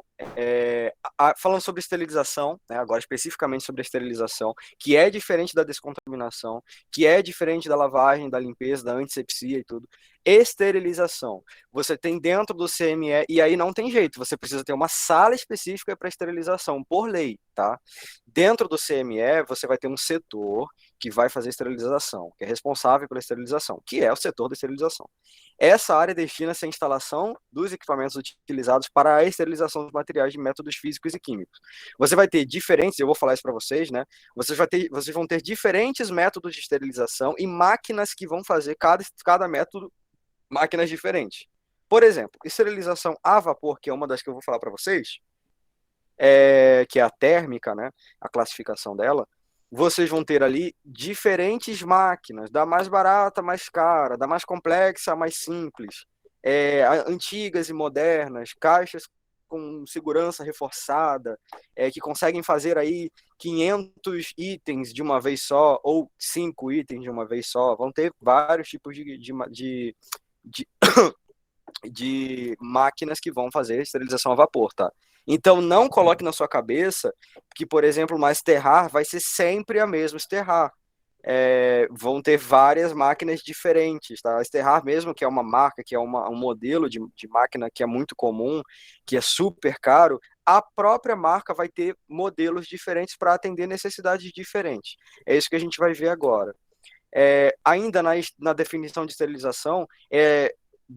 Falando sobre esterilização, né, agora especificamente sobre a esterilização, que é diferente da descontaminação, que é diferente da lavagem, da limpeza, da antisepsia e tudo. Esterilização. Você tem dentro do CME, e aí não tem jeito, você precisa ter uma sala específica para esterilização, por lei, tá? Dentro do CME, você vai ter um setor que vai fazer esterilização, que é responsável pela esterilização, que é o setor da esterilização. Essa área destina-se à instalação dos equipamentos utilizados para a esterilização dos materiais de métodos físicos e químicos. Você vai ter diferentes, eu vou falar isso para vocês, né? Vocês vão ter diferentes métodos de esterilização e máquinas que vão fazer cada método, máquinas diferentes. Por exemplo, esterilização a vapor, que é uma das que eu vou falar para vocês, que é a térmica, né? A classificação dela. Vocês vão ter ali diferentes máquinas, da mais barata, mais cara, da mais complexa, mais simples, antigas e modernas, caixas com segurança reforçada, que conseguem fazer aí 500 itens de uma vez só, ou 5 itens de uma vez só. Vão ter vários tipos de máquinas que vão fazer esterilização a vapor, tá? Então, não coloque na sua cabeça que, por exemplo, uma Sterrar vai ser sempre a mesma Sterrar. Vão ter várias máquinas diferentes, tá? A Sterrar mesmo, que é uma marca, que é um modelo de máquina que é muito comum, que é super caro, a própria marca vai ter modelos diferentes para atender necessidades diferentes. É isso que a gente vai ver agora. Ainda na definição de esterilização,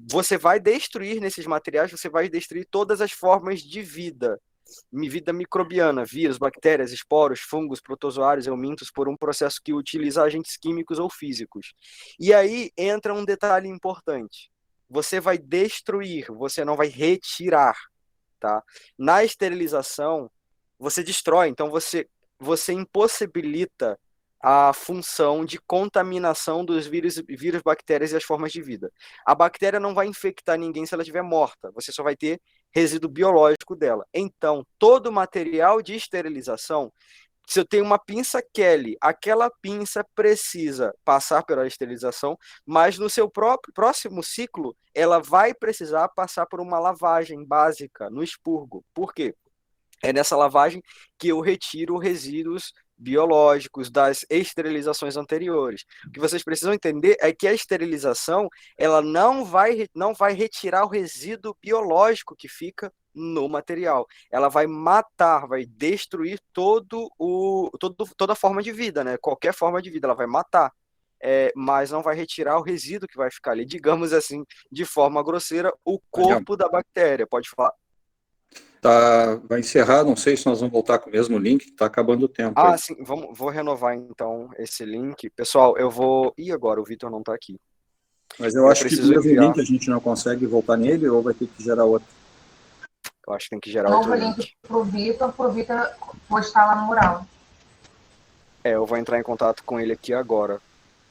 você vai destruir nesses materiais, você vai destruir todas as formas de vida microbiana, vírus, bactérias, esporos, fungos, protozoários, eumintos, por um processo que utiliza agentes químicos ou físicos. E aí entra um detalhe importante. Você vai destruir, você não vai retirar, tá? Na esterilização, você destrói, então você impossibilita a função de contaminação dos vírus, bactérias e as formas de vida. A bactéria não vai infectar ninguém se ela estiver morta, você só vai ter resíduo biológico dela. Então, todo material de esterilização, se eu tenho uma pinça Kelly, aquela pinça precisa passar pela esterilização, mas no seu próximo ciclo, ela vai precisar passar por uma lavagem básica no expurgo. Por quê? É nessa lavagem que eu retiro resíduos biológicos das esterilizações anteriores. O que vocês precisam entender é que a esterilização, ela não vai retirar o resíduo biológico que fica no material. Ela vai matar, vai destruir toda a forma de vida, né? Qualquer forma de vida, ela vai matar. Mas não vai retirar o resíduo que vai ficar ali, digamos assim, de forma grosseira, o corpo da bactéria. Pode falar. Tá, vai encerrar, não sei se nós vamos voltar com o mesmo link, está acabando o tempo. Sim, vou renovar então esse link. Pessoal, eu vou... Ih, agora o Vitor não está aqui. Mas eu acho que o mesmo link a gente não consegue voltar nele ou vai ter que gerar outro? Eu acho que tem que gerar outro link. Novo link pro Vitor postar lá no mural. Eu vou entrar em contato com ele aqui agora.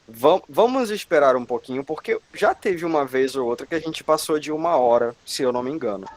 Vamos esperar um pouquinho, porque já teve uma vez ou outra que a gente passou de 1 hora, se eu não me engano.